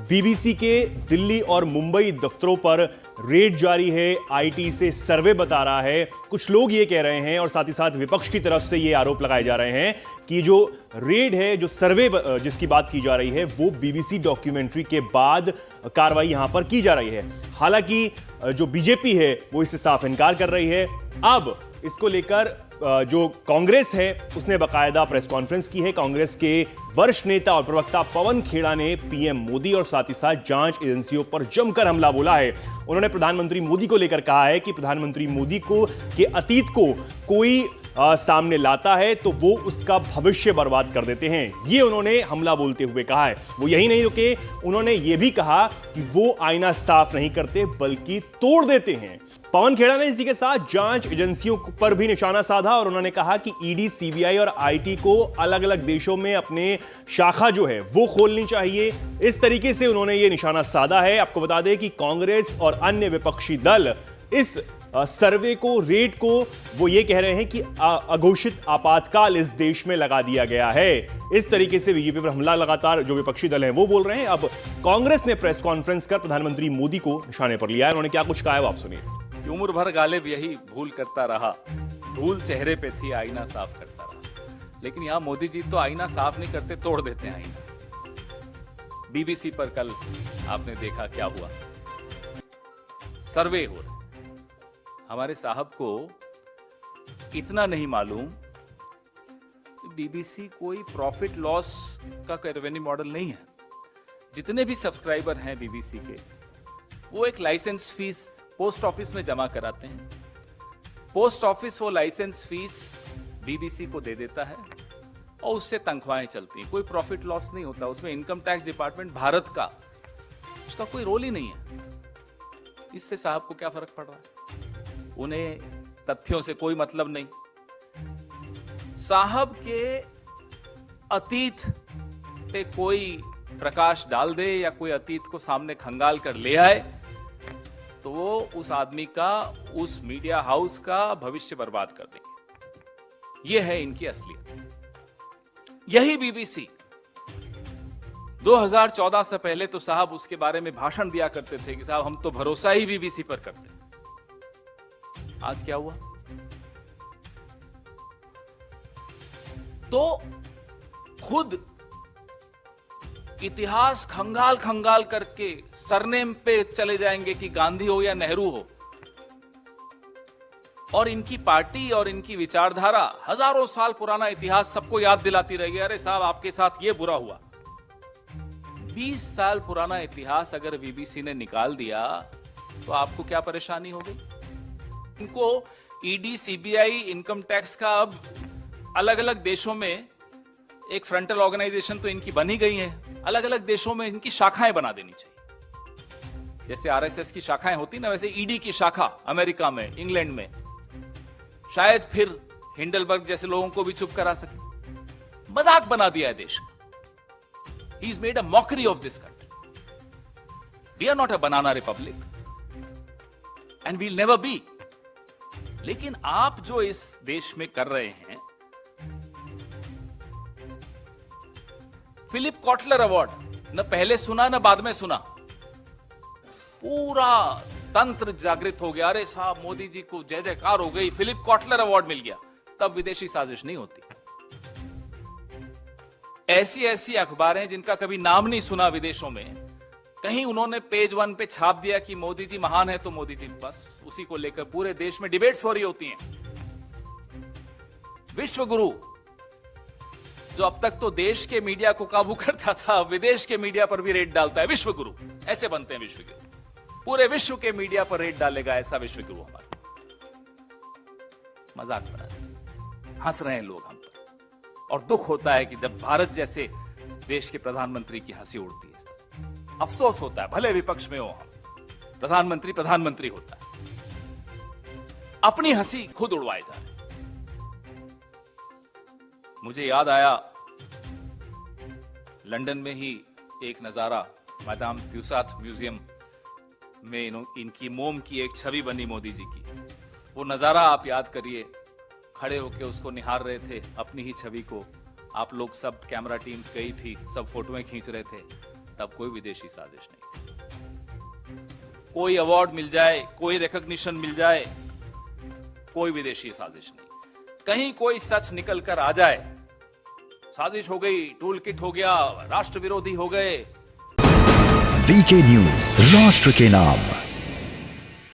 BBC के दिल्ली और मुंबई दफ्तरों पर रेड जारी है। आईटी से सर्वे बता रहा है। कुछ लोग ये कह रहे हैं और साथ ही साथ विपक्ष की तरफ से ये आरोप लगाए जा रहे हैं कि जो रेड है, जो सर्वे जिसकी बात की जा रही है, वो बीबीसी डॉक्यूमेंट्री के बाद कार्रवाई यहां पर की जा रही है। हालांकि जो बीजेपी है वो इससे साफ इनकार कर रही है। अब इसको लेकर जो कांग्रेस है उसने बाकायदा प्रेस कॉन्फ्रेंस की है। कांग्रेस के वरिष्ठ नेता और प्रवक्ता पवन खेड़ा ने पीएम मोदी और साथ ही साथ जांच एजेंसियों पर जमकर हमला बोला है। उन्होंने प्रधानमंत्री मोदी को लेकर कहा है कि प्रधानमंत्री मोदी को के अतीत को कोई सामने लाता है तो वो उसका भविष्य बर्बाद कर देते हैं। ये उन्होंने हमला बोलते हुए कहा है। वो यही नहीं रुके, उन्होंने ये भी कहा कि वो आईना साफ नहीं करते बल्कि तोड़ देते हैं। पवन खेड़ा ने इसी के साथ जांच एजेंसियों पर भी निशाना साधा और उन्होंने कहा कि ईडी, सीबीआई और आईटी को अलग अलग देशों में अपने शाखा जो है वो खोलनी चाहिए। इस तरीके से उन्होंने ये निशाना साधा है। आपको बता दें कि कांग्रेस और अन्य विपक्षी दल इस सर्वे को, रेड को, वो ये कह रहे हैं कि अघोषित आपातकाल इस देश में लगा दिया गया है। इस तरीके से बीजेपी पर हमला लगातार जो विपक्षी दल हैं वो बोल रहे हैं। अब कांग्रेस ने प्रेस कॉन्फ्रेंस कर प्रधानमंत्री मोदी को निशाने पर लिया है। उन्होंने क्या कुछ कहा है वो आप सुनिए। उम्र भर गालिब यही भूल करता रहा, धूल चेहरे पे थी, आईना साफ करता रहा। लेकिन यहाँ मोदी जी तो आईना साफ नहीं करते, तोड़ देते हैं आईना। बीबीसी पर कल आपने देखा क्या हुआ, सर्वे हो रहा। हमारे साहब को इतना नहीं मालूम बीबीसी कोई प्रॉफिट लॉस का रेवेन्यू मॉडल नहीं है। जितने भी सब्सक्राइबर हैं बीबीसी के, वो एक लाइसेंस फीस पोस्ट ऑफिस में जमा कराते हैं। पोस्ट ऑफिस वो लाइसेंस फीस बीबीसी को दे देता है और उससे तनख्वाहें चलती हैं। कोई प्रॉफिट लॉस नहीं होता उसमें। इनकम टैक्स डिपार्टमेंट भारत का, उसका कोई रोल ही नहीं है। इससे साहब को क्या फर्क पड़ रहा है? उन्हें तथ्यों से कोई मतलब नहीं। साहब के अतीत पे कोई प्रकाश डाल दे या कोई अतीत को सामने खंगाल कर ले आए तो वो उस आदमी का, उस मीडिया हाउस का भविष्य बर्बाद कर देंगे। ये है इनकी असलियत। यही बीबीसी 2014 से पहले तो साहब उसके बारे में भाषण दिया करते थे कि साहब हम तो भरोसा ही बीबीसी पर करते हैं। आज क्या हुआ? तो खुद इतिहास खंगाल खंगाल करके सरनेम पे चले जाएंगे कि गांधी हो या नेहरू हो, और इनकी पार्टी और इनकी विचारधारा हजारों साल पुराना इतिहास सबको याद दिलाती रहेगी। अरे साहब आपके साथ ये बुरा हुआ। 20 साल पुराना इतिहास अगर बीबीसी ने निकाल दिया तो आपको क्या परेशानी होगी? इनको ईडी, सीबीआई, इनकम टैक्स का अब अलग अलग देशों में एक फ्रंटल ऑर्गेनाइजेशन तो इनकी बनी गई है। अलग अलग देशों में इनकी शाखाएं बना देनी चाहिए। जैसे आरएसएस की शाखाएं होती ना, वैसे ईडी की शाखा अमेरिका में, इंग्लैंड में, शायद फिर हिंडलबर्ग जैसे लोगों को भी चुप करा सके। मजाक बना दिया है देश का। He is made a mockery of this country. We are not a banana republic and we'll never be. लेकिन आप जो इस देश में कर रहे हैं, फिलिप कॉटलर अवार्ड न पहले सुना न बाद में सुना, पूरा तंत्र जागृत हो गया। अरे साहब मोदी जी को जय जयकार हो गई, फिलिप कॉटलर अवार्ड मिल गया। तब विदेशी साजिश नहीं होती। ऐसी ऐसी अखबारें जिनका कभी नाम नहीं सुना विदेशों में, कहीं उन्होंने पेज 1 पे छाप दिया कि मोदी जी महान है तो मोदी जी, बस उसी को लेकर पूरे देश में डिबेट्स हो रही होती हैं। विश्व गुरु जो अब तक तो देश के मीडिया को काबू करता था, विदेश के मीडिया पर भी रेड डालता है। विश्व गुरु ऐसे बनते हैं। विश्व गुरु पूरे विश्व के मीडिया पर रेड डालेगा, ऐसा विश्व गुरु हमारा। मजाक बना रहे, हंस रहे हैं लोग हम पर। और दुख होता है कि जब भारत जैसे देश के प्रधानमंत्री की हंसी उड़ती है। अफसोस होता है, भले विपक्ष में हो हम, प्रधानमंत्री होता है, अपनी हंसी खुद उड़वाए जा रहे। मुझे याद आया लंदन में ही एक नजारा, मैदाम ट्यूसाट म्यूजियम में इनकी मोम की एक छवि बनी मोदी जी की। वो नजारा आप याद करिए। खड़े होकर उसको निहार रहे थे, अपनी ही छवि को। आप लोग सब कैमरा टीम गई थी, सब फोटोएं खींच रहे थे। तब कोई विदेशी साजिश नहीं। कोई अवार्ड मिल जाए, कोई रिकॉग्निशन मिल जाए, कोई विदेशी साजिश नहीं। कहीं कोई सच निकल कर आ जाए, साजिश हो गई, टूल किट हो गया, राष्ट्र विरोधी हो गए। वीके न्यूज, राष्ट्र के नाम।